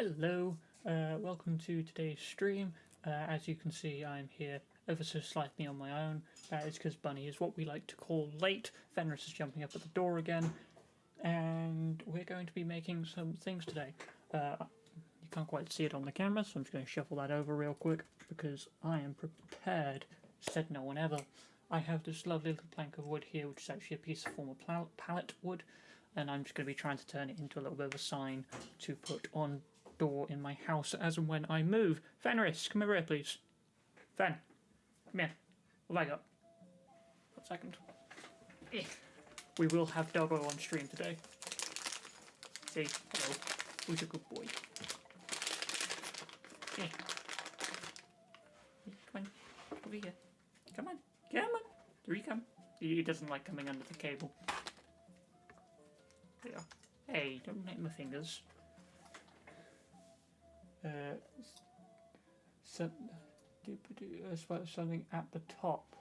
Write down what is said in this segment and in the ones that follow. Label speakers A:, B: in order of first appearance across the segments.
A: Hello, welcome to today's stream. As you can see, I'm here ever so slightly on my own. That is because Bunny is what we like to call late. Fenris is jumping up at the door again, and we're going to be making some things today. You can't quite see it on the camera, so I'm just going to shuffle that over real quick because I am prepared, said no one ever. I have this lovely little plank of wood here, which is actually a piece of former pallet wood, and I'm just going to be trying to turn it into a little bit of a sign to put on door in my house as and when I move. Fenris, come over here, please. Fen, come here. What have I got? 1 second. We will have Doggo on stream today. See, hello. Who's a good boy? Come on, over here. Come on, come on. Here you come. He doesn't like coming under the cable. There you are. Hey, don't hit my fingers. Something at the top.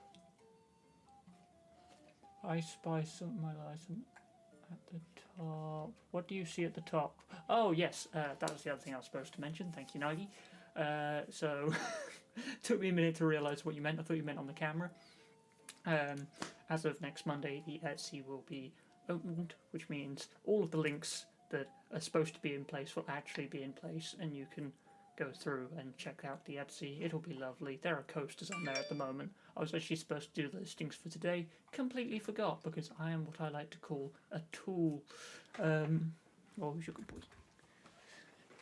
A: I spy something my license at the top. What do you see at the top? Oh yes, that was the other thing I was supposed to mention. Thank you, Nagi. So took me a minute to realise what you meant. I thought you meant on the camera. As of next Monday, the Etsy will be opened, which means all of the links that are supposed to be in place will actually be in place, and you can go through and check out the Etsy. It'll be lovely. There are coasters on there at the moment. I was actually supposed to do the listings for today. Completely forgot because I am what I like to call a tool. Who's your good boy?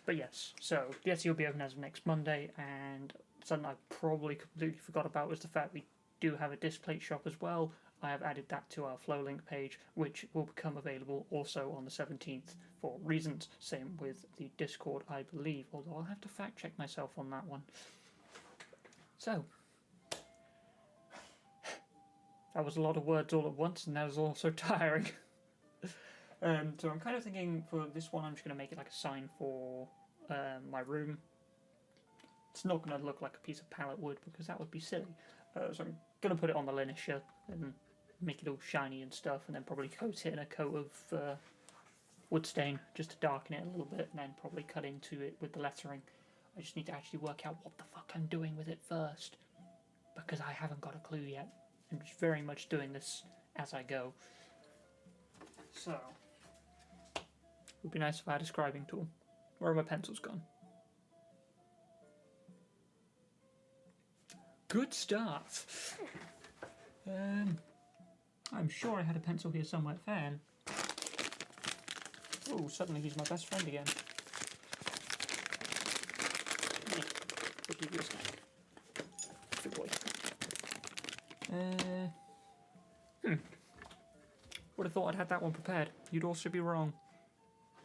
A: But yes, so the Etsy will be open as of next Monday, and something I probably completely forgot about was the fact we do have a Displate shop as well. I have added that to our Flowlink page, which will become available also on the 17th for reasons. Same with the Discord, I believe, although I'll have to fact check myself on that one. So, that was a lot of words all at once, and that was also tiring. So I'm kind of thinking for this one, I'm just going to make it like a sign for my room. It's not going to look like a piece of pallet wood because that would be silly. So I'm going to put it on the linisher and make it all shiny and stuff, and then probably coat it in a coat of wood stain just to darken it a little bit, and then probably cut into it with the lettering. I just need to actually work out what the fuck I'm doing with it first, because I haven't got a clue yet. I'm just very much doing this as I go. So, it would be nice if I had a scribing tool. Where are my pencils gone? Good start. I'm sure I had a pencil here somewhere. Fan. Oh, suddenly he's my best friend again. We'll give you a snack. Good boy. Would have thought I'd had that one prepared. You'd also be wrong.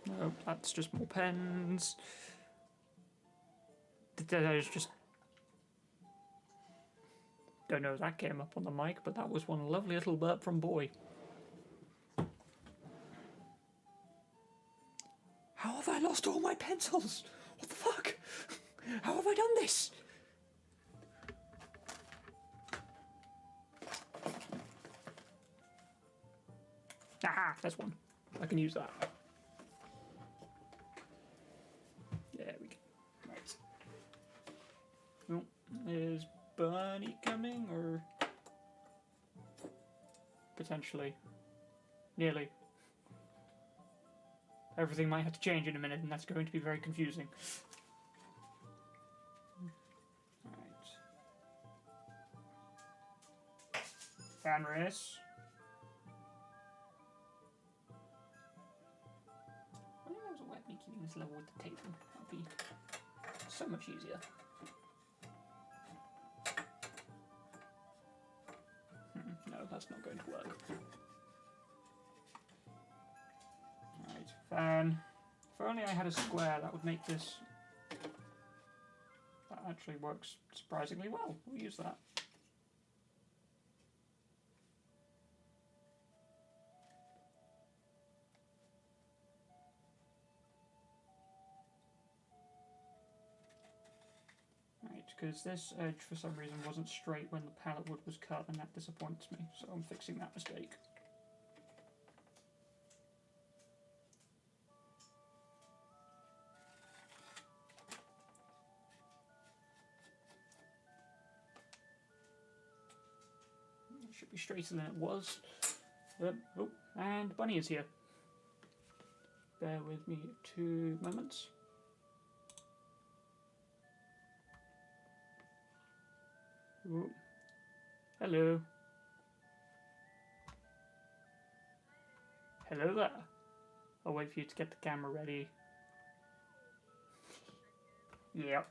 A: No, that's just more pens. There's just... Don't know if that came up on the mic, but that was one lovely little burp from Boy. How have I lost all my pencils? What the fuck? How have I done this? Aha, there's one. I can use that. There we go. Right. Oh, is Bunny coming, or potentially? Nearly. Everything might have to change in a minute, and that's going to be very confusing. Alright. Fenris. I think there's a way of me keeping this level with the table. That'd be so much easier. No, that's not going to work. Right, fan. If only I had a square, that would make this... That actually works surprisingly well. We'll use that. Right, because this edge for some reason wasn't straight when the pallet wood was cut, and that disappoints me, so I'm fixing that mistake. Should be straighter than it was. Oh, and Bunny is here. Bear with me 2 moments. Ooh. Hello. Hello there. I'll wait for you to get the camera ready. Yep.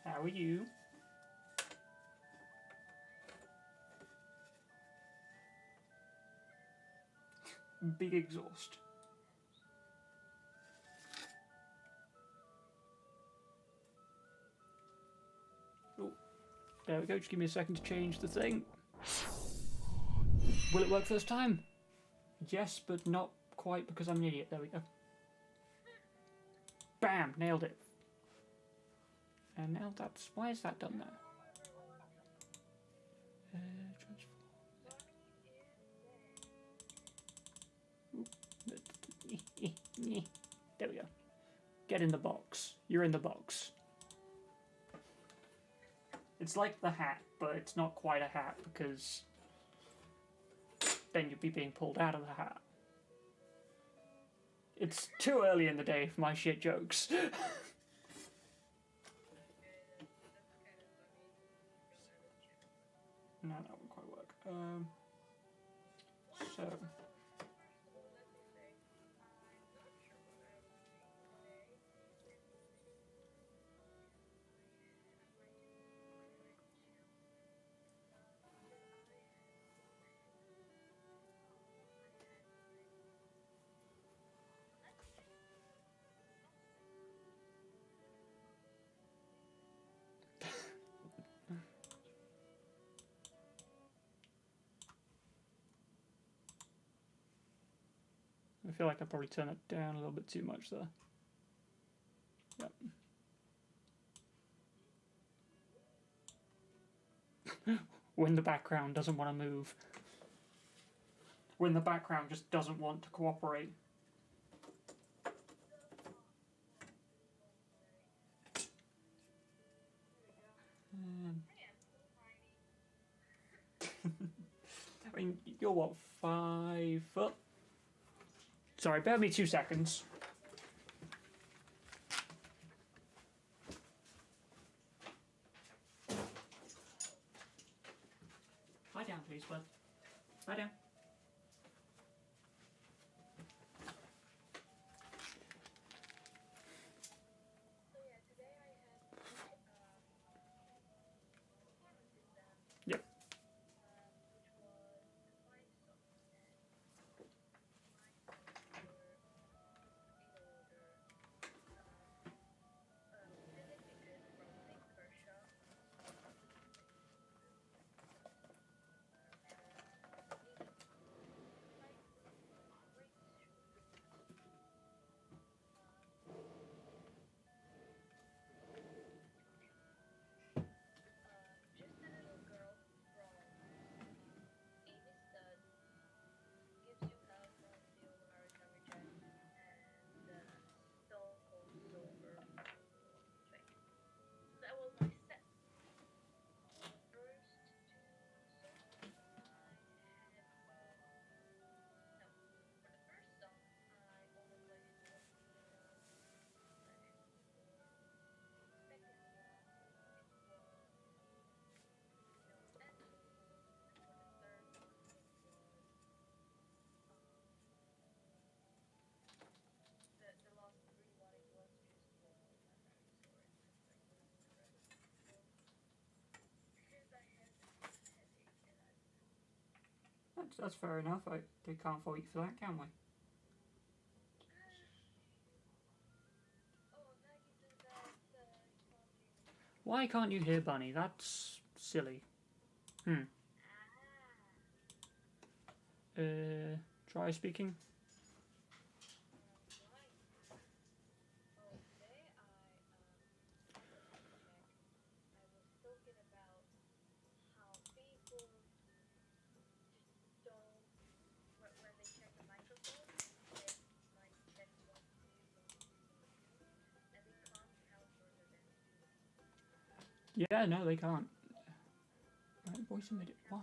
A: How are you? Big exhaust. Oh, there we go. Just give me a second to change the thing. Will it work first time? Yes, but not quite because I'm an idiot. There we go. Bam! Nailed it. And now that's... Why is that done there? There we go. Get in the box. You're in the box. It's like the hat, but it's not quite a hat because then you'd be being pulled out of the hat. It's too early in the day for my shit jokes. No, that won't quite work. So... I feel like I probably turned it down a little bit too much there. Yep. When the background doesn't want to move. When the background just doesn't want to cooperate. I mean, you're what, 5 foot? Sorry, bear with me 2 seconds. Lie down, please, bud. Lie down. Yep. That's fair enough. They can't fault you for that, can we? Why can't you hear Bunny? That's silly. Try speaking. Yeah, no, they can't. Right, voice immediate. What?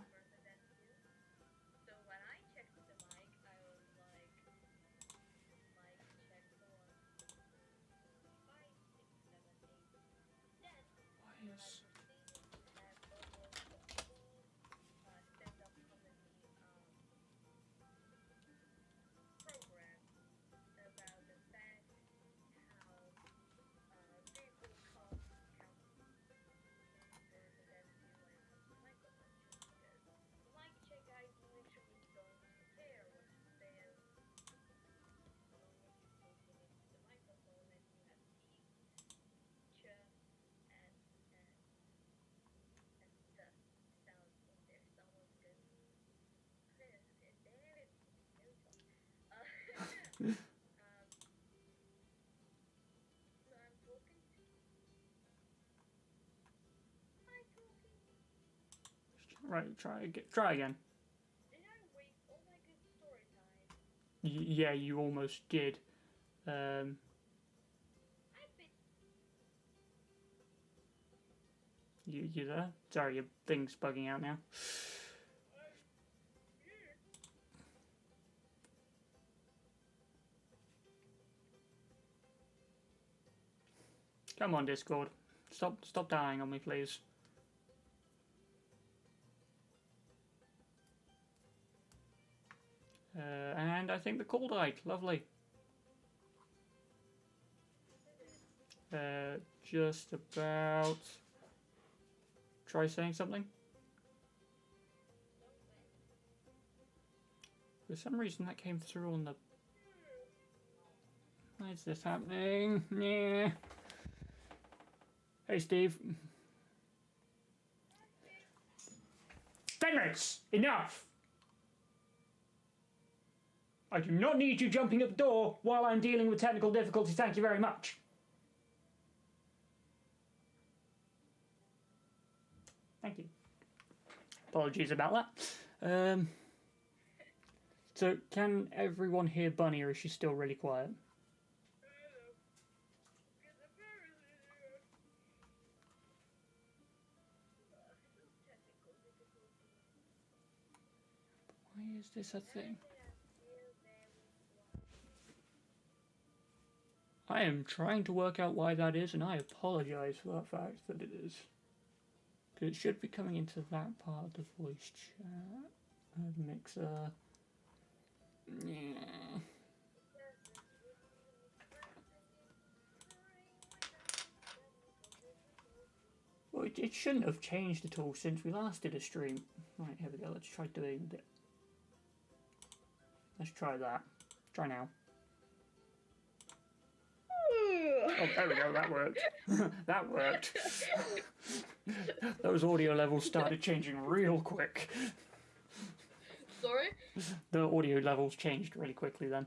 B: So when I checked the mic, I was like, mic check 4, 5, 6, 7, 8. Then,
A: Why
B: when I
A: is?
B: proceeded to have almost a full stand-up comedy program about the fact how people can't converse and then do when it comes to microfunctions because the mic check guys literally don't care what you say as long as you're talking into the microphone and you have teeth, ch, and and and the sounds in there. Someone's gonna there it is. There we go. um, so I'm talking to am I talking?
A: Right, try again.
B: Did I waste all my good story time?
A: Yeah, you almost did. Um,
B: I've been
A: you there? Sorry, your thing's bugging out now. Come on, Discord. Stop dying on me, please. And I think the call died. Lovely. Just about. Try saying something. For some reason, that came through on the. Why is this happening? Yeah. Hey, Steve. 10 minutes! Enough! I do not need you jumping at the door while I'm dealing with technical difficulties. Thank you very much. Thank you. Apologies about that. So, can everyone hear Bunny, or is she still really quiet?
B: technical difficulties.
A: Why is this a thing? I am trying to work out why that is, and I apologise for that fact that it is. Because it should be coming into that part of the voice chat. The mixer. Yeah. Well, it shouldn't have changed at all since we last did a stream. Right, here we go. Let's try doing it. Let's try that. Try now. Oh, there we go. That worked. That worked. Those audio levels started changing real quick.
B: Sorry?
A: The audio levels changed really quickly then.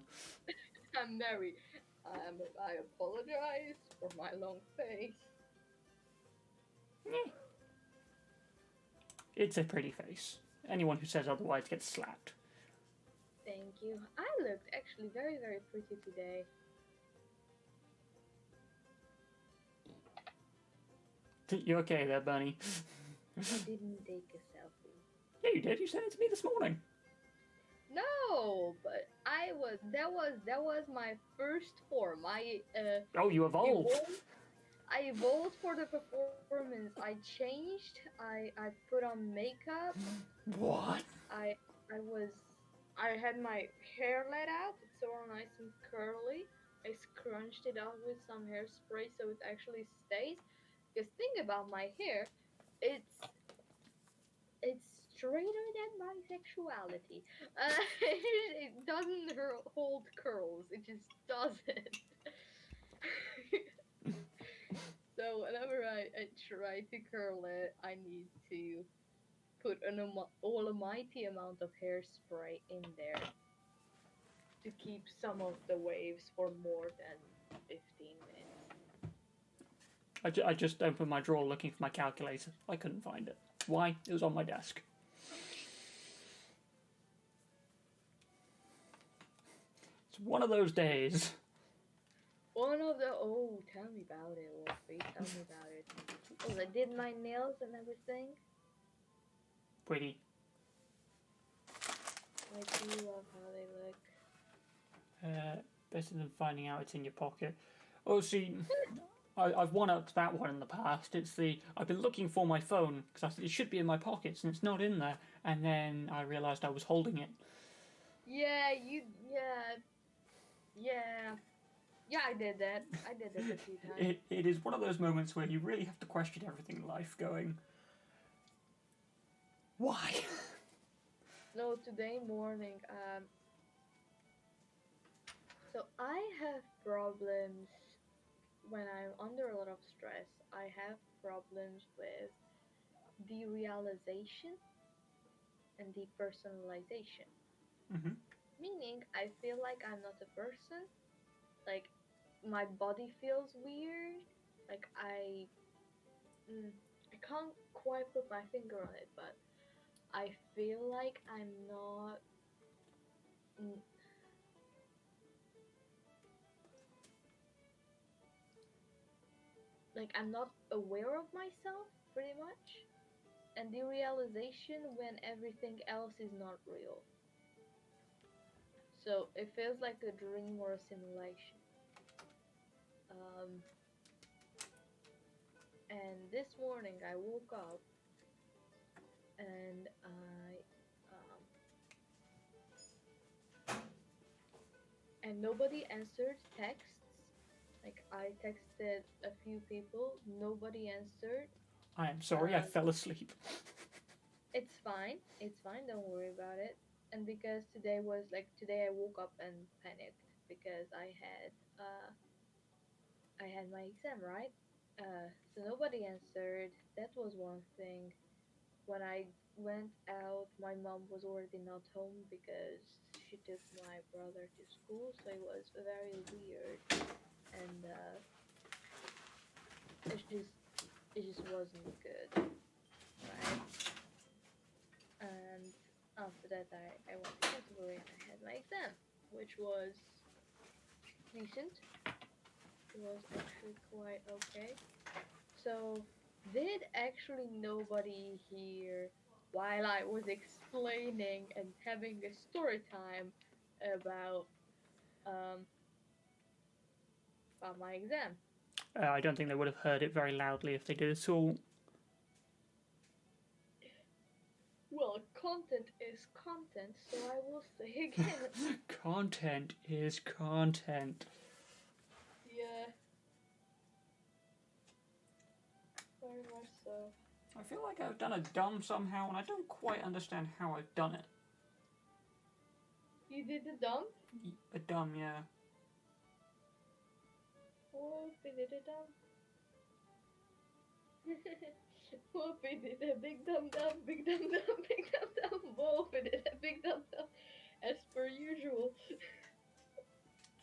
B: I'm Mary. I apologize for my long face.
A: It's a pretty face. Anyone who says otherwise gets slapped.
B: Thank you. I looked actually very, very pretty today.
A: You okay there, Bunny?
B: I didn't take a selfie.
A: Yeah, you did. You sent it to me this morning.
B: No, but that was my first form.
A: Oh, you evolved.
B: I evolved for the performance. I changed. I put on makeup.
A: What?
B: I had my hair let out. It's all nice and curly. I scrunched it up with some hairspray so it actually stays. Because think about my hair, it's straighter than bisexuality. It doesn't hold curls. It just doesn't. So whenever I try to curl it, I need to put an almighty amount of hairspray in there to keep some of the waves for more than 15 minutes.
A: I just opened my drawer looking for my calculator. I couldn't find it. Why? It was on my desk. It's one of those days.
B: One of the tell me about it, Wolfie. Tell me about it. Oh, I did my nails and everything.
A: Pretty.
B: I do love how they look.
A: Better than finding out it's in your pocket. Oh, see, I've won up that one in the past. It's the I've been looking for my phone because it should be in my pockets and it's not in there. And then I realised I was holding it.
B: Yeah, yeah. I did that. I did that a few times.
A: It is one of those moments where you really have to question everything in life. Going, why?
B: No, today morning. So I have problems when I'm under a lot of stress. I have problems with derealization and depersonalization.
A: Mm-hmm.
B: Meaning, I feel like I'm not a person. Like, my body feels weird. Like, I can't quite put my finger on it, but I feel like I'm not. mm, Like, I'm not aware of myself, pretty much. And derealization when everything else is not real. So it feels like a dream or a simulation. Um, and this morning I woke up and and nobody answered texts. Like I texted a few people, nobody answered.
A: I am sorry, I fell asleep.
B: It's fine. It's fine. Don't worry about it. And because today was like today, I woke up and panicked because I had my exam, right? So nobody answered. That was one thing. When I went out, my mom was already not home because she took my brother to school, so it was very weird, and it just it just wasn't good, right? And after that, I went to Canterbury and I had my exam, which was decent. It was actually quite okay. So, did actually nobody hear while I was explaining and having a story time about um about my exam?
A: I don't think they would have heard it very loudly if they did at all.
B: Well, content is content, so I will say again.
A: Content is content.
B: Yeah, very much so.
A: I feel like I've done a dumb somehow, and I don't quite understand how I've done it.
B: You did the dump?
A: A dumb, yeah.
B: Whoopie did a dump. Whoopie did a big dum dum, big dum dum, big dum dum. Whoopie did a big dum dum, as per usual.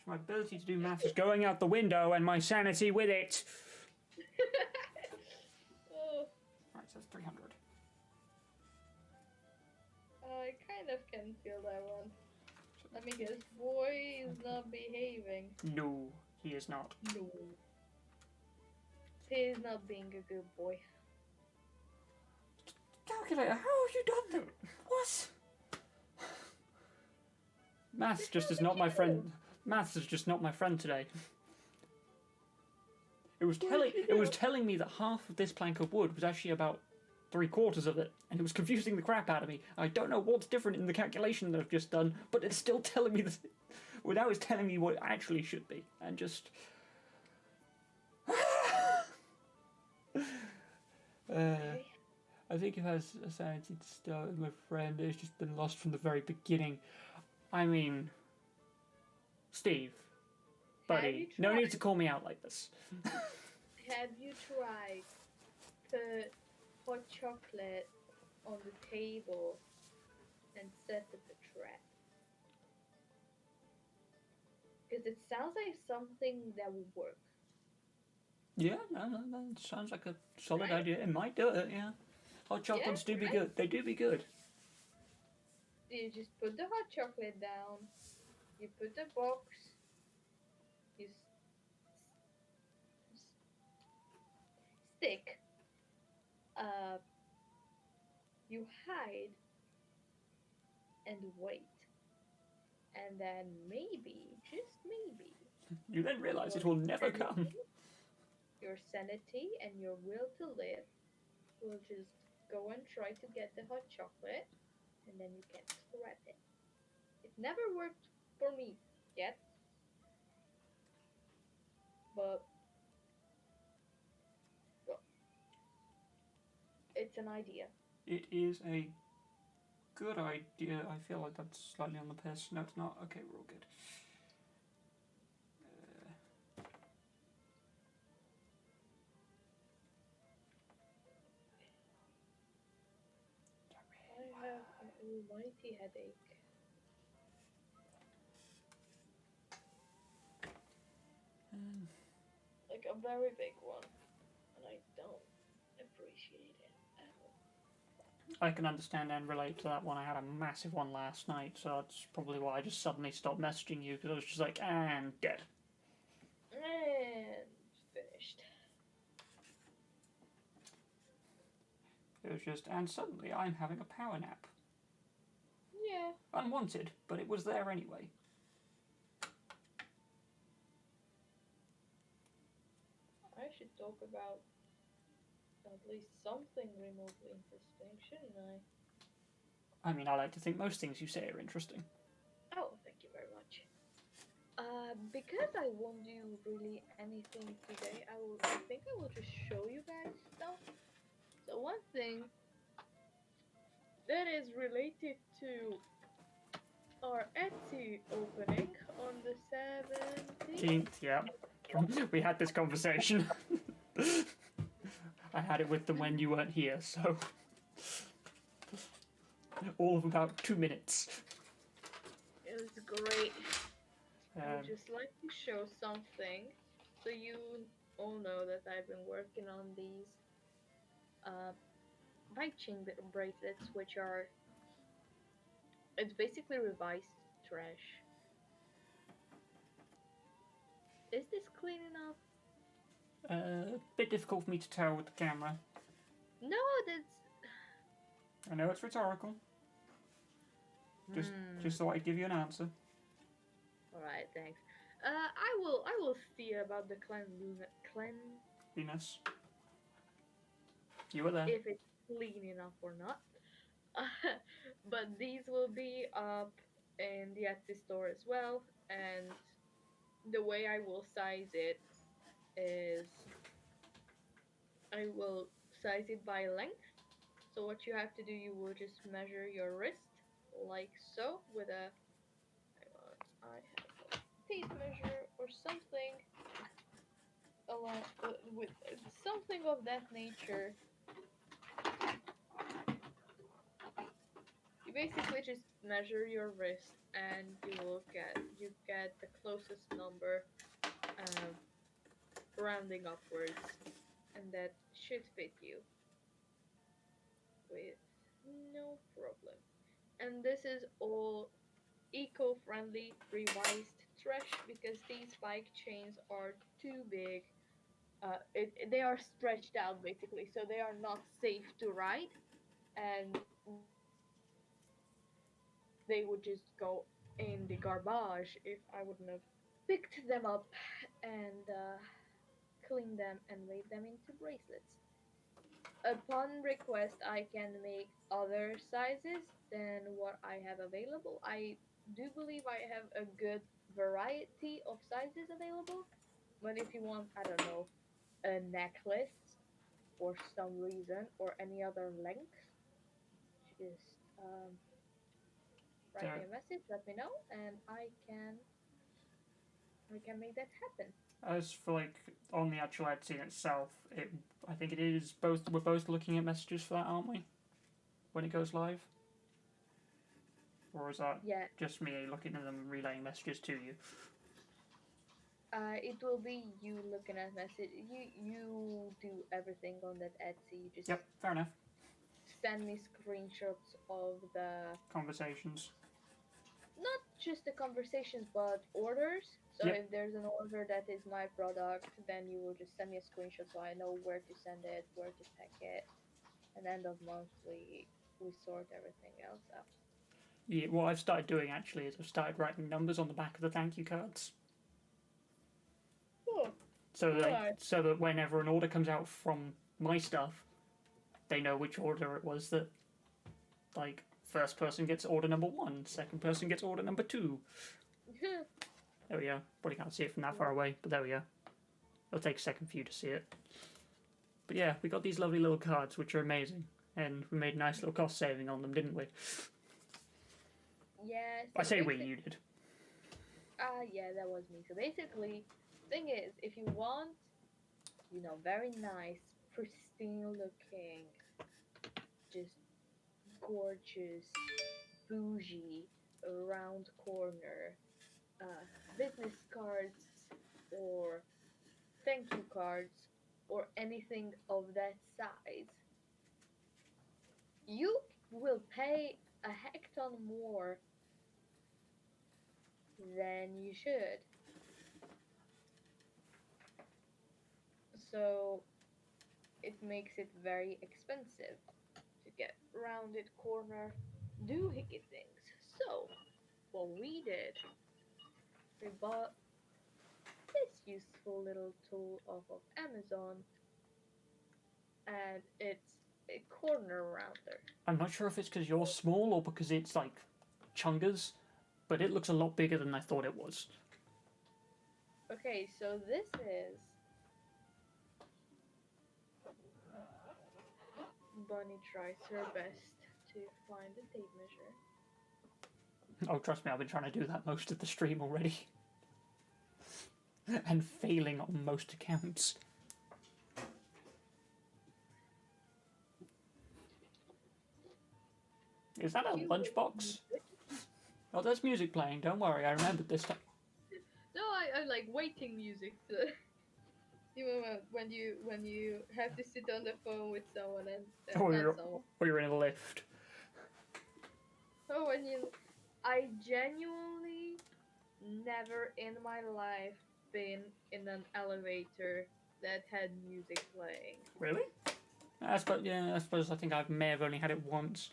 A: My ability to do maths is going out the window, and my sanity with it.
B: Oh,
A: Right, so that's 300.
B: I kind of can feel that one. Let me guess, boy is not behaving.
A: No, he is not.
B: No. He is not being a good boy.
A: Calculator, how have you done that? What? Maths just is not my friend. Maths is just not my friend today. It was telling me that half of this plank of wood was actually about 3/4 of it, and it was confusing the crap out of me. I don't know what's different in the calculation that I've just done, but it's still telling me this. Well, now it's telling me what it actually should be, and just.
B: Okay.
A: I think if I was a sanity to start with my friend, it's just been lost from the very beginning. I mean, Steve, buddy, no need to call me out like this.
B: Have you tried put hot chocolate on the table and set up a trap? Because it sounds like something that would work.
A: Yeah, no, that sounds like a solid
B: Right?
A: idea. It might do it, yeah. Hot chocolates do be
B: right?
A: good. They do be good.
B: You just put the hot chocolate down, you put the box, you stick, uh, you hide and wait. And then maybe, just maybe,
A: You then realise
B: your
A: it will never come.
B: sanity, your sanity and your will to live will just go and try to get the hot chocolate, and then you can grab it. It never worked for me yet, but well, it's an idea.
A: It is a good idea. I feel like that's slightly on the piss. No, it's not. Okay, we're all good.
B: I have an almighty headache. Like a very big one. And I don't appreciate it at all.
A: I can understand and relate to that one. I had a massive one last night, so that's probably why I just suddenly stopped messaging you because I was just like, and dead.
B: And finished.
A: It was just, and suddenly I'm having a power nap.
B: Yeah.
A: Unwanted, but it was there anyway.
B: I should talk about at least something remotely interesting, shouldn't I?
A: I mean, I like to think most things you say are interesting.
B: Oh, thank you very much. Because I won't do really anything today, I think I will just show you guys stuff. So one thing that is related to our Etsy opening on the 17th.
A: Yeah. We had this conversation. I had it with them when you weren't here, so. All of about 2 minutes.
B: It was great. I would
A: Um,
B: just like to show something so you all know that I've been working on these bike chain bracelets, which are, it's basically revised trash. Is this clean enough?
A: a bit difficult for me to tell with the camera.
B: No, that's
A: I know it's rhetorical. Just so I give you an answer.
B: all right. Thanks. I will see about the
A: Venus. You were there.
B: if it's clean enough or not. But these will be up in the Etsy store as well, and the way I will size it is I will size it by length. So what you have to do, you will just measure your wrist like so with a, hang on, I have a tape measure or something along with something of that nature. You basically just measure your wrist and you get the closest number, uh, rounding upwards, and that should fit you with no problem. And this is all eco-friendly revised trash because these bike chains are too big. They are stretched out basically, so they are not safe to ride, and they would just go in the garbage if I wouldn't have picked them up and cleaned them and made them into bracelets. Upon request, I can make other sizes than what I have available. I do believe I have a good variety of sizes available, but if you want, I don't know, a necklace for some reason or any other length, just write me a message, let me know, and I can make that happen.
A: As for like on the actual Etsy itself, I think it is both. We're both looking at messages for that, aren't we? When it goes live, or is that
B: Yeah,
A: just me looking at them and relaying messages to you?
B: it will be you looking at message. You do everything on that Etsy. You just
A: Yep, fair enough.
B: send me screenshots of the
A: Conversations.
B: not just the conversations, but orders. So
A: Yep.
B: if there's an order that is my product, then you will just send me a screenshot so I know where to send it, where to pack it, and end of month we sort everything else out.
A: Yeah, what I've started doing actually is I've started writing numbers on the back of the thank you cards,
B: Oh, right.
A: so that whenever an order comes out from my stuff, they know which order it was that, like, first person gets order number 1, second person gets order number 2. There we go. Probably can't see it from that far away, but there we go. It'll take a second for you to see it. But yeah, we got these lovely little cards, which are amazing, and we made a nice little cost saving on them, didn't we?
B: Yeah.
A: I say we, you did.
B: Yeah, that was me. So basically, thing is, if you want, very nice, pristine looking, just gorgeous, bougie, round corner, business cards or thank you cards or anything of that size, you will pay a heck ton more than you should. So it makes it very expensive to get rounded corner doohickey things. So what we did, we bought this useful little tool off of Amazon, and it's a corner rounder.
A: I'm not sure if it's because you're small or because it's like chungas, but it looks a lot bigger than I thought it was.
B: Okay, so this is Bunny tries her best to find the tape measure.
A: Oh, trust me, I've been trying to do that most of the stream already. And failing on most accounts. Is that a lunchbox? Oh, there's music playing. Don't worry, I remembered this time.
B: No, I like waiting music. When you have to sit on the phone with someone and
A: or you're in a lift.
B: Oh, I genuinely never in my life been in an elevator that had music playing.
A: Really? I suppose I think I may have only had it once.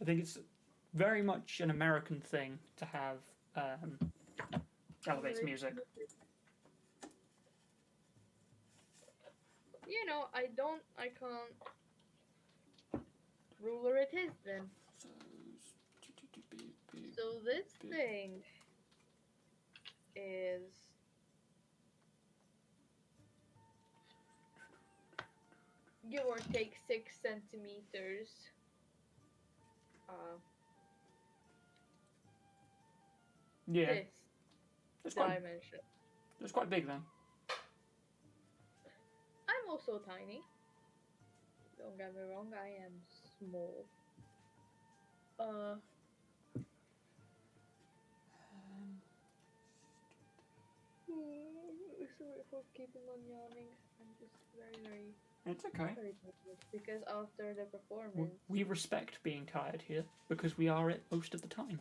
A: I think it's very much an American thing to have elevator music.
B: I can't. Ruler it is then. So this thing is give or take 6 centimeters.
A: Yeah,
B: This dimension.
A: It's quite big then.
B: I'm also tiny. Don't get me wrong, I am small. Sorry for keeping on yawning. I'm just very
A: It's okay.
B: tired because after the performance.
A: We respect being tired here because we are it most of the time.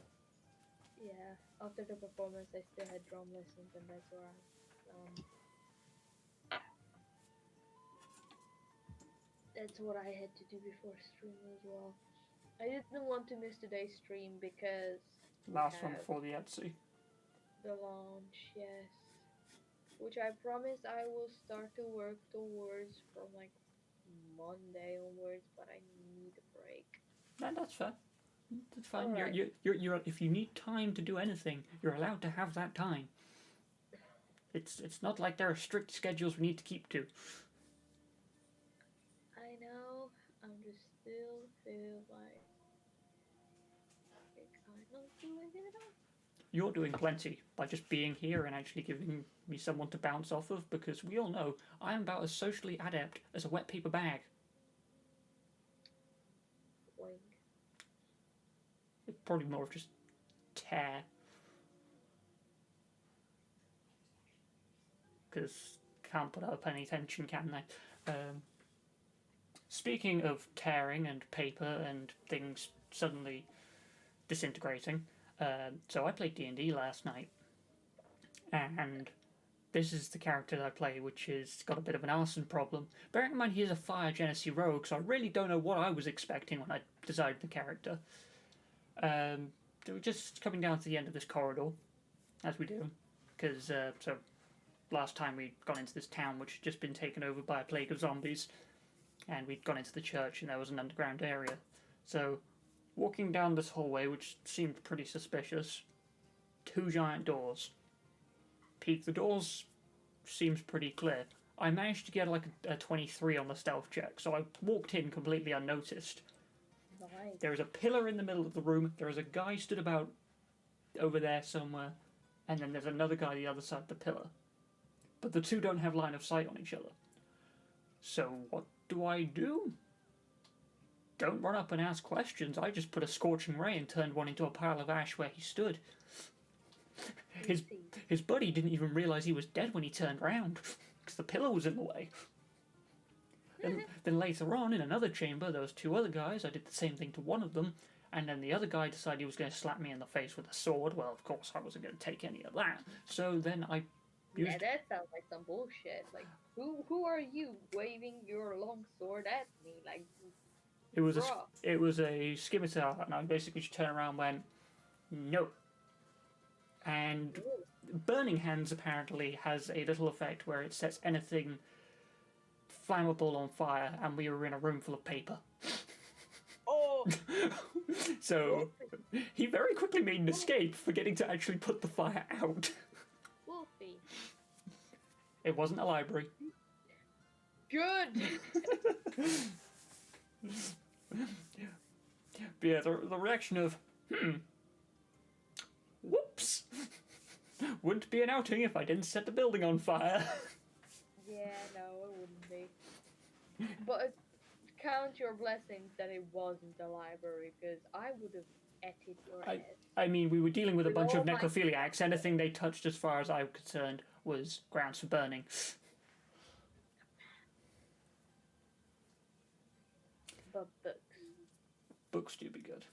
B: Yeah, after the performance, I still had drum lessons, and that's where that's what I had to do before stream as well. I didn't want to miss today's stream because
A: last one before the Etsy.
B: The launch, yes. Which I promise I will start to work towards from like Monday onwards, but I need a break.
A: No, that's fair. That's fine.
B: Right.
A: You're if you need time to do anything, you're allowed to have that time. It's not like there are strict schedules we need to keep to.
B: I know. I'm just still feel like I'm not doing enough.
A: You're doing plenty by just being here and actually giving me someone to bounce off of, because we all know I'm about as socially adept as a wet paper bag.
B: Wink.
A: It's probably more of just tear. Because can't put up any tension, can they? Speaking of tearing and paper and things suddenly disintegrating, So I played D&D last night, and this is the character that I play, which has got a bit of an arson problem. Bearing in mind he is a Fire Genasi rogue, so I really don't know what I was expecting when I designed the character. We're just coming down to the end of this corridor, as we do, because so last time we'd gone into this town which had just been taken over by a plague of zombies, and we'd gone into the church and there was an underground area. So, walking down this hallway, which seemed pretty suspicious, 2 giant doors. Peek the doors, seems pretty clear. I managed to get like a 23 on the stealth check, so I walked in completely unnoticed.
B: Nice.
A: There is a pillar in the middle of the room, there is a guy stood about over there somewhere, and then there's another guy the other side of the pillar. But the two don't have line of sight on each other. So what do? Don't run up and ask questions. I just put a scorching ray and turned one into a pile of ash where he stood. His buddy didn't even realise he was dead when he turned round, because the pillar was in the way. Then later on, in another chamber, there was 2 other guys. I did the same thing to one of them, and then the other guy decided he was going to slap me in the face with a sword. Well, of course, I wasn't going to take any of that. So then I used...
B: Yeah, that sounds like some bullshit. Like, who are you waving your long sword at me? Like,
A: It was a scimitar, and I basically just turned around and went, no. And Burning Hands apparently has a little effect where it sets anything flammable on fire, and we were in a room full of paper.
B: oh,
A: So he very quickly made an escape, forgetting to actually put the fire out.
B: Wolfie.
A: It wasn't a library.
B: Good.
A: But yeah, the reaction of, whoops, wouldn't be an outing if I didn't set the building on fire.
B: Yeah, no, it wouldn't be. But count your blessings that it wasn't a library, because I would have etted your head.
A: I mean, we were dealing with a
B: With
A: bunch of
B: all my-
A: necrophiliacs. Anything they touched, as far as I'm concerned, was grounds for burning.
B: But books.
A: Books do be good.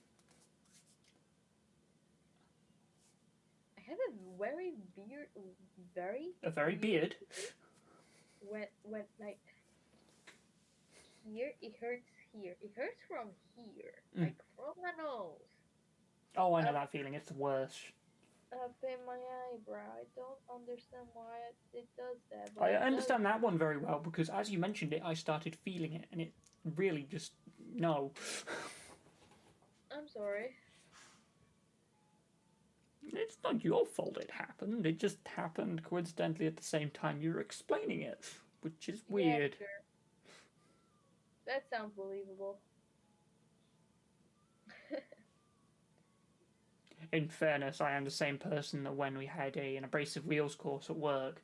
B: I have a very weird,
A: A very beard.
B: when like here it hurts here. It hurts from here, like from my nose.
A: Oh, I know that feeling. It's the worst.
B: Up in my eyebrow. I don't understand why it does that. But
A: I
B: it does.
A: understand that one very well because as you mentioned it, I started feeling it, and it really just no.
B: I'm sorry.
A: It's not your fault it happened. It just happened coincidentally at the same time you were explaining it, which is weird.
B: Yeah, sure. That sounds believable.
A: In fairness, I am the same person that when we had an abrasive wheels course at work,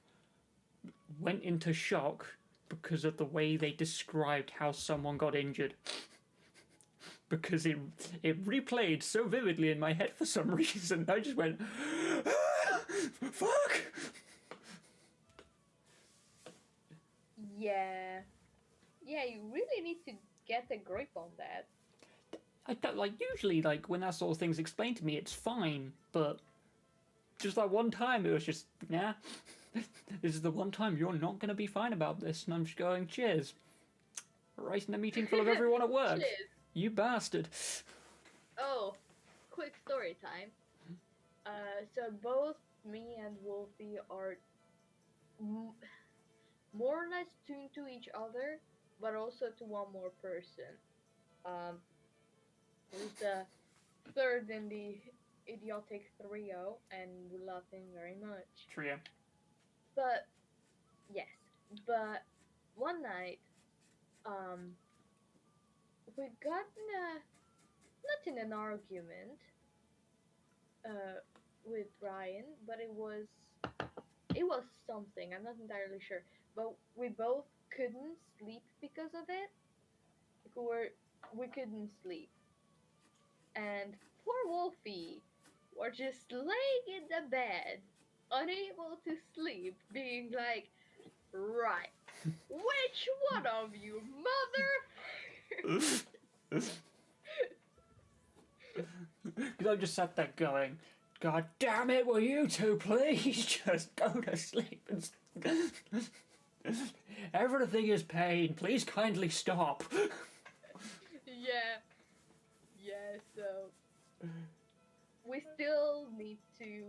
A: went into shock because of the way they described how someone got injured. Because it replayed so vividly in my head for some reason. I just went, fuck!
B: Yeah. Yeah, you really need to get a grip on that.
A: I don't, like, usually, like, when that sort of thing's explained to me, it's fine, but just that one time, it was just, nah, this is the one time you're not going to be fine about this, and I'm just going, cheers. Right in a meeting full of everyone at work.
B: Cheers.
A: You bastard.
B: Oh, quick story time. So both me and Wolfie are more or less tuned to each other, but also to one more person. Who's the third in the idiotic trio, and we love him very much.
A: Trio.
B: But yes, but one night, we got not in an argument, with Brian, but it was something. I'm not entirely sure, but we both couldn't sleep because of it. We couldn't sleep, and poor Wolfie were just laying in the bed, unable to sleep, being like, right, which one of you, mother?
A: Because I just sat there going, God damn it, will you two please just go to sleep and... Everything is pain. Please kindly stop.
B: Yeah. Yeah, so we still need to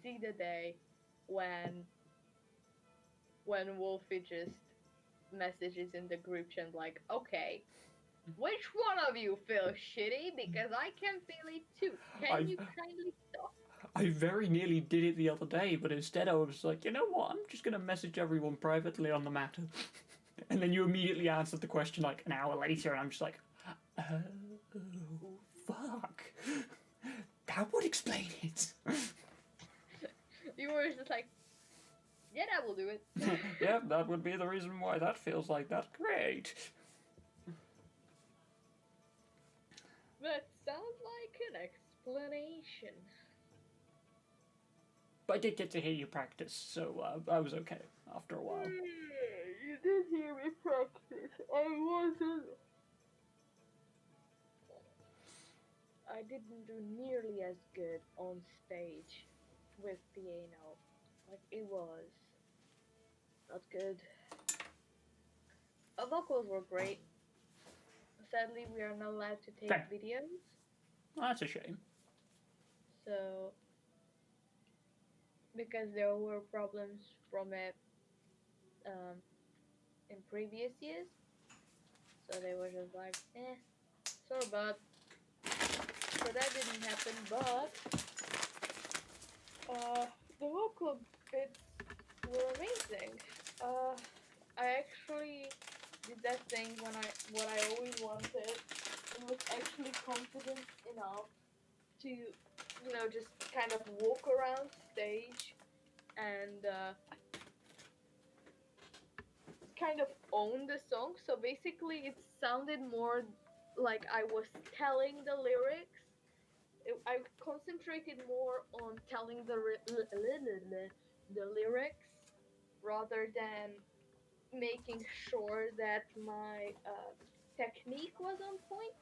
B: see the day when Wolfie just messages in the group chat like, okay, which one of you feels shitty? Because I can feel it too. Can you kindly stop?
A: I very nearly did it the other day, but instead I was like, you know what? I'm just going to message everyone privately on the matter. And then you immediately answered the question like an hour later, and I'm just like, oh, fuck. That would explain it.
B: You were just like, yeah, that will do it.
A: Yeah, that would be the reason why that feels like that. Great.
B: That sounds like an explanation.
A: But I did get to hear you practice, so I was okay after a while.
B: You did hear me practice. I didn't do nearly as good on stage with piano. Like, it was not good. Our vocals were great. Sadly, we are not allowed to take
A: Fair.
B: videos,
A: Well, that's a shame.
B: so because there were problems from it in previous years, so they were just like, sorry, but so that didn't happen. But the vocal bits were amazing. I actually did that thing what I always wanted, and was actually confident enough to, just kind of walk around stage and kind of own the song. So basically, it sounded more like I was telling the lyrics. I concentrated more on telling the lyrics rather than making sure that my technique was on point.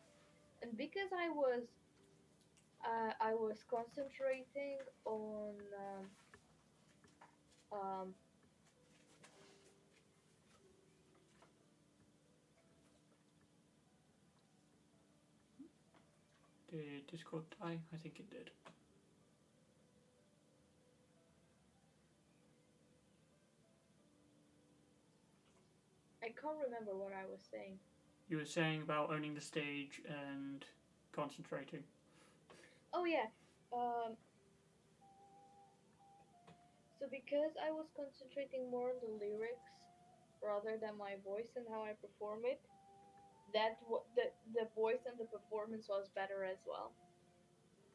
B: And because I was concentrating on um,
A: Did Discord die? I think it did.
B: I can't remember what I was saying.
A: You were saying about owning the stage and concentrating.
B: Oh yeah. So because I was concentrating more on the lyrics rather than my voice and how I perform it, the voice and the performance was better as well,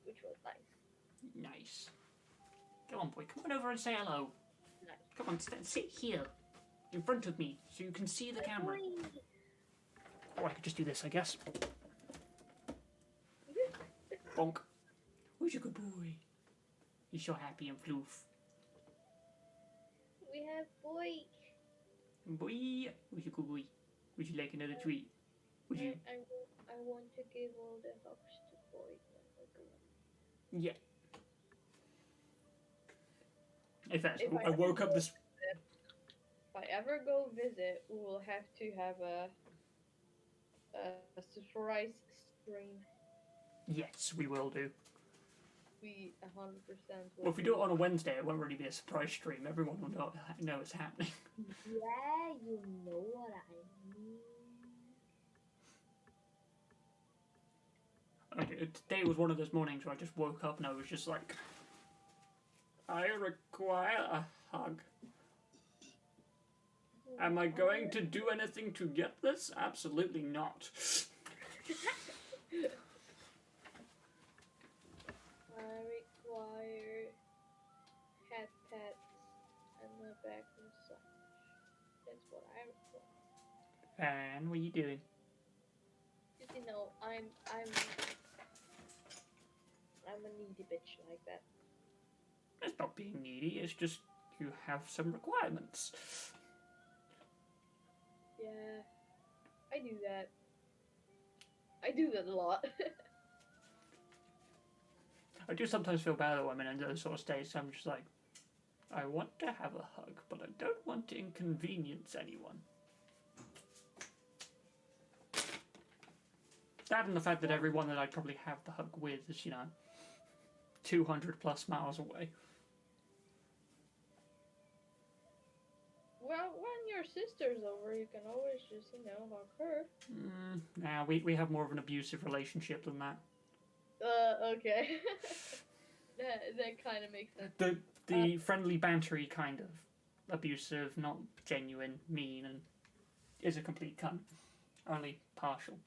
B: which was nice.
A: Nice. Come on, boy. Come on over and say hello.
B: Nice.
A: Come on, sit here in front of me so you can see the camera. Or I could just do this, I guess. Bonk. Who's your good boy? He's so happy and floof.
B: We have boy.
A: Boy. Who's your good boy? Would you like another treat? Would you?
B: I want to give all the hugs to boy.
A: Yeah. In fact, I woke up this...
B: If I ever go visit, we will have to have a surprise stream.
A: Yes, we will do.
B: We 100% will.
A: Well, if we do it on a Wednesday, it won't really be a surprise stream. Everyone will know it's happening.
B: Yeah, you know what I mean.
A: Okay, today was one of those mornings where I just woke up and I was just like, I require a hug. Am I going to do anything to get this? Absolutely not.
B: I require head pats and a back massage. That's what I require.
A: And what are you doing?
B: You know, I'm a needy bitch like that.
A: It's not being needy, it's just you have some requirements.
B: Yeah, I do that. I do that a lot.
A: I do sometimes feel bad when I'm in those sort of states. I'm just like, I want to have a hug, but I don't want to inconvenience anyone. That and the fact that everyone that I'd probably have the hug with is, 200 plus miles away.
C: Well, when your sister's over, you can always just, hug her.
A: Nah, we have more of an abusive relationship than that.
C: Okay. that kind of makes sense.
A: The friendly bantery kind of abusive, not genuine, mean, and is a complete cunt. Only partial.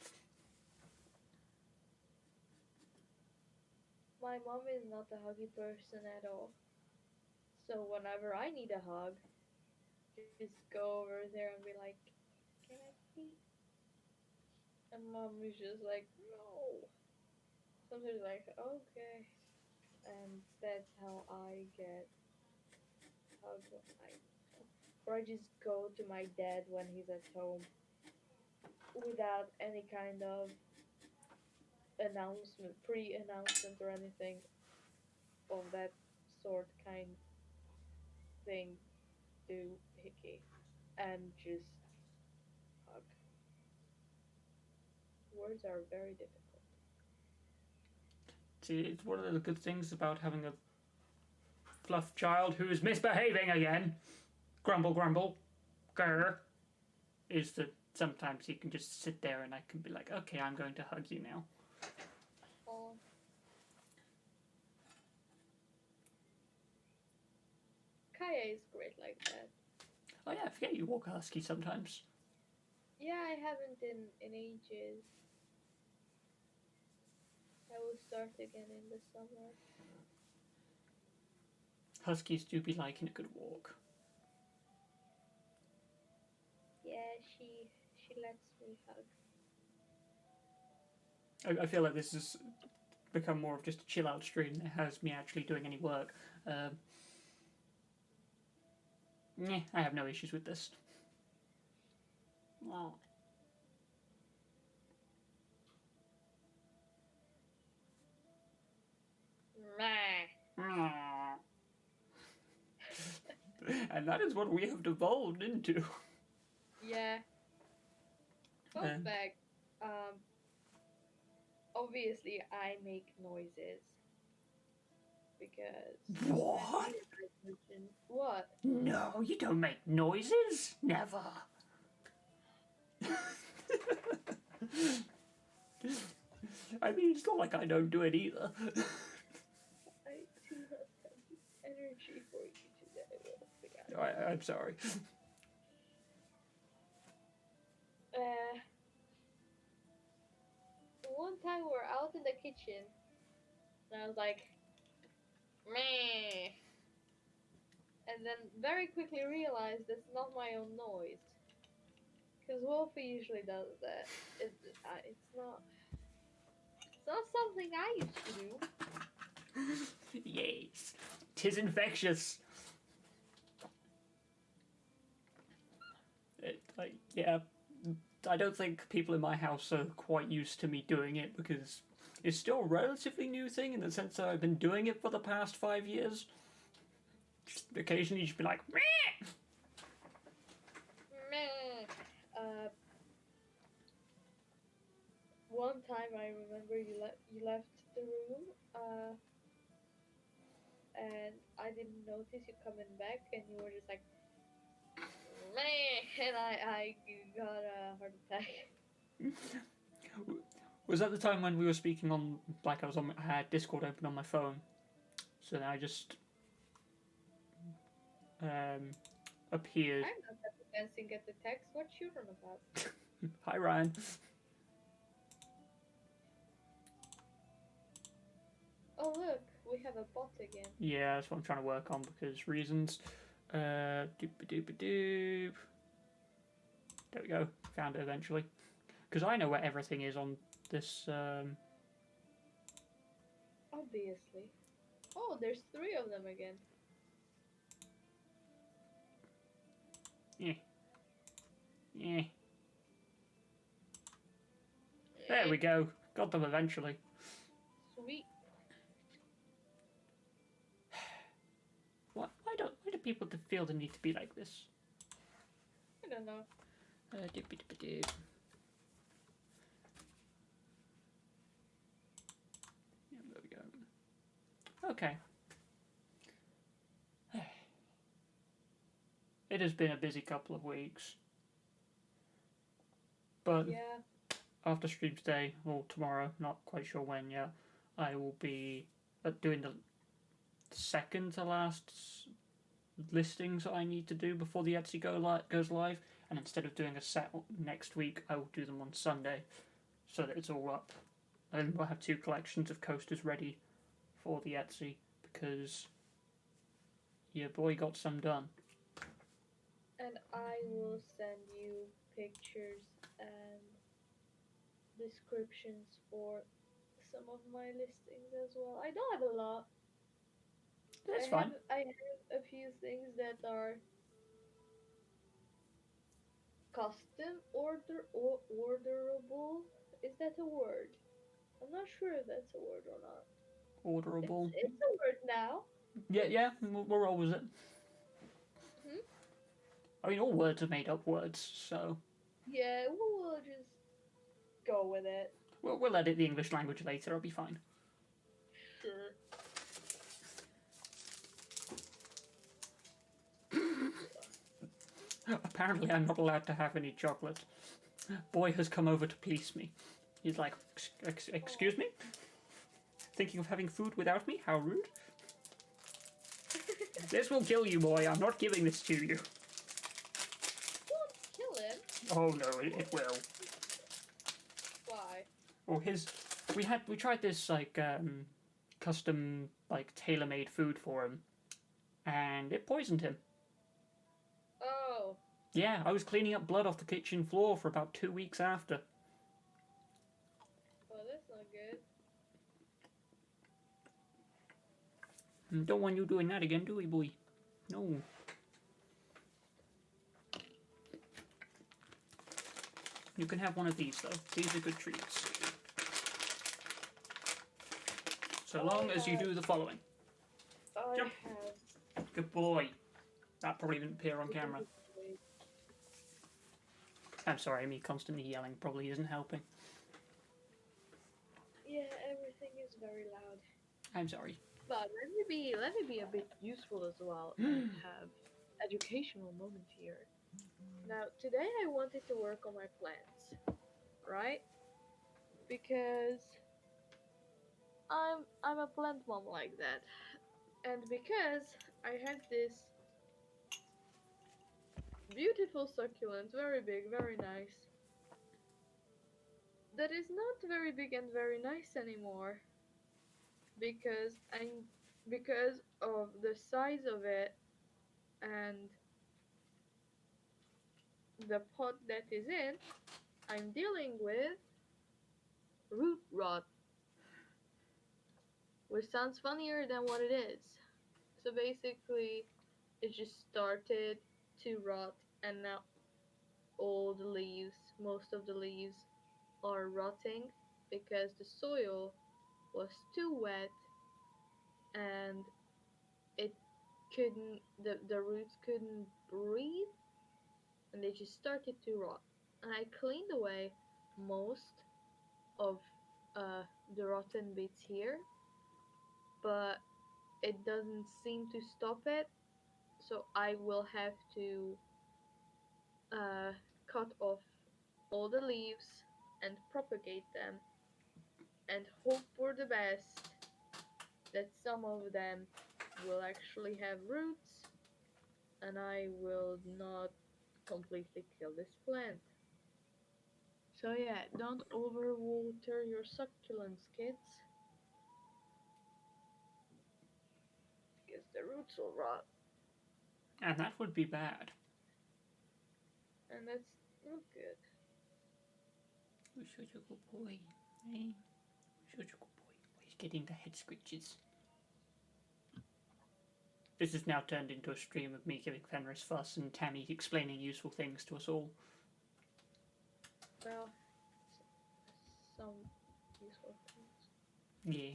C: My mom is not a huggy person at all. So whenever I need a hug, just go over there and be like, "Can I please?" And mom is just like, "No." Sometimes like, "Okay." And that's how I get hugged when or I just go to my dad when he's at home without any kind of pre-announcement or anything of that sort kind thing to Hickey and just hug. Words are very difficult.
A: See, it's one of the good things about having a fluff child who is misbehaving again. Grumble, grumble, grr. Is that sometimes he can just sit there and I can be like, okay, I'm going to hug you now.
C: Oh. Kaya is great like that.
A: Oh yeah, I forget you walk a husky sometimes.
C: Yeah, I haven't in ages. I will start again in the summer.
A: Huskies do be liking a good walk.
C: Yeah, she lets me hug.
A: I feel like this has become more of just a chill out stream than it has me actually doing any work. I have no issues with this. Oh. And that is what we have devolved into.
C: Yeah. Fun fact. Obviously I make noises because.
A: What?
C: What?
A: No, you don't make noises. Never. I mean, it's not like I don't do it either.
C: I do not have the energy for you today.
A: I'm sorry.
C: One time we were out in the kitchen, and I was like, meh. And then very quickly realized it's not my own noise. Because Wolfie usually does that. It's not something I used to do.
A: Yes. 'Tis infectious. Yeah. I don't think people in my house are quite used to me doing it because it's still a relatively new thing in the sense that I've been doing it for the past 5 years. Just occasionally just be like, meh!
C: Meh. One time I remember you left the room, and I didn't notice you coming back, and you were just like, meh, and I got a heart attack.
A: Was that the time when we were speaking on, like I had Discord open on my phone, so then I just appeared.
C: I'm not that dancing at the text. What you on about?
A: Hi Ryan.
C: Oh look, we have a bot again.
A: Yeah, that's what I'm trying to work on because reasons. Doop doop doop. There we go. Found it eventually. Because I know where everything is on this.
C: Obviously. Oh, there's 3 of them again.
A: Yeah. Yeah. There we go. Got them eventually.
C: Sweet.
A: people to feel the need to be like this?
C: I don't know.
A: Dip. Yeah, there we go. Okay. It has been a busy couple of weeks. But
C: Yeah.
A: after stream today, or tomorrow, not quite sure when yet, I will be doing the second to last listings that I need to do before the Etsy goes live. And instead of doing a set next week, I will do them on Sunday so that it's all up. And we'll have 2 collections of coasters ready for the Etsy because your boy got some done.
C: And I will send you pictures and descriptions for some of my listings as well. I don't have a lot.
A: That's fine.
C: I have a few things that are custom orderable. Is that a word? I'm not sure if that's a word or not.
A: Orderable.
C: It's a word now.
A: Yeah, we'll roll with it.
C: Hmm?
A: I mean, all words are made up words, so
C: Yeah, we'll just go with it.
A: we'll edit the English language later. It'll be fine.
C: Sure.
A: Apparently, I'm not allowed to have any chocolate. Boy has come over to police me. He's like, excuse me? Thinking of having food without me? How rude. This will kill you, boy. I'm not giving this to you.
C: Don't kill him.
A: Oh no, it will.
C: Why?
A: Or we tried this like custom like tailor-made food for him, and it poisoned him.
C: Oh.
A: Yeah, I was cleaning up blood off the kitchen floor for about 2 weeks after.
C: Oh, that's not good.
A: Don't want you doing that again, do we, boy? No. You can have one of these, though. These are good treats. So long as you do the following.
C: I
A: Jump.
C: have.
A: Good boy. That probably didn't appear on camera. I'm sorry, me constantly yelling probably isn't helping.
C: Yeah, everything is very loud.
A: I'm sorry.
C: But let me be a bit useful as well and have educational moment here. Now today I wanted to work on my plants, right? Because I'm a plant mom like that, and because I have this beautiful succulent, very big, very nice, that is not very big and very nice anymore because of the size of it and the pot that is in, I'm dealing with root rot, which sounds funnier than what it is. So basically, it just started to rot, and now all the leaves, most of the leaves, are rotting because the soil was too wet and it couldn't, the roots couldn't breathe, and they just started to rot. And I cleaned away most of the rotten bits here, but it doesn't seem to stop it, so I will have to cut off all the leaves and propagate them and hope for the best that some of them will actually have roots and I will not completely kill this plant. So yeah, don't overwater your succulents, kids, because the roots will rot,
A: And that would be bad.
C: and that's not good.
A: You're such a good boy. Hey? Such a good boy. He's getting the head scratches. This has now turned into a stream of me giving Fenris fuss and Tammy explaining useful things to us all.
C: Well, some useful things.
A: Yeah.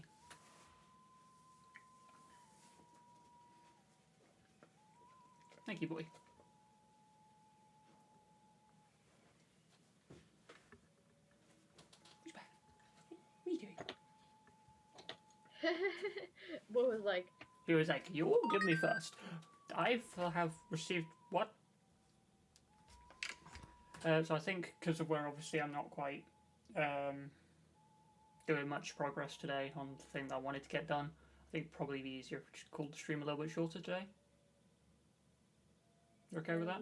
A: Thank you, boy. Who's back? What are you doing?
C: What was like,
A: He was like, "You give me first. I have received what?" So I think because of where obviously I'm not quite doing much progress today on the thing that I wanted to get done, I think probably be easier if we just called the stream a little bit shorter today. You okay with that?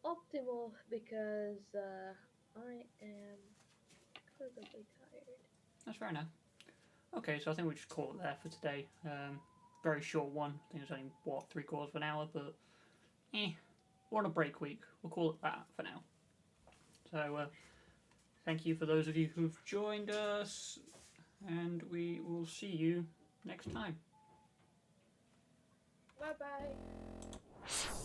C: optimal because I am incredibly tired.
A: That's fair enough. Okay, so I think we just call it there for today. Very short one. I think it's only, what, 3/4 of an hour, but we're on a break week. We'll call it that for now. So, thank you for those of you who've joined us, and we will see you next time.
C: Bye bye.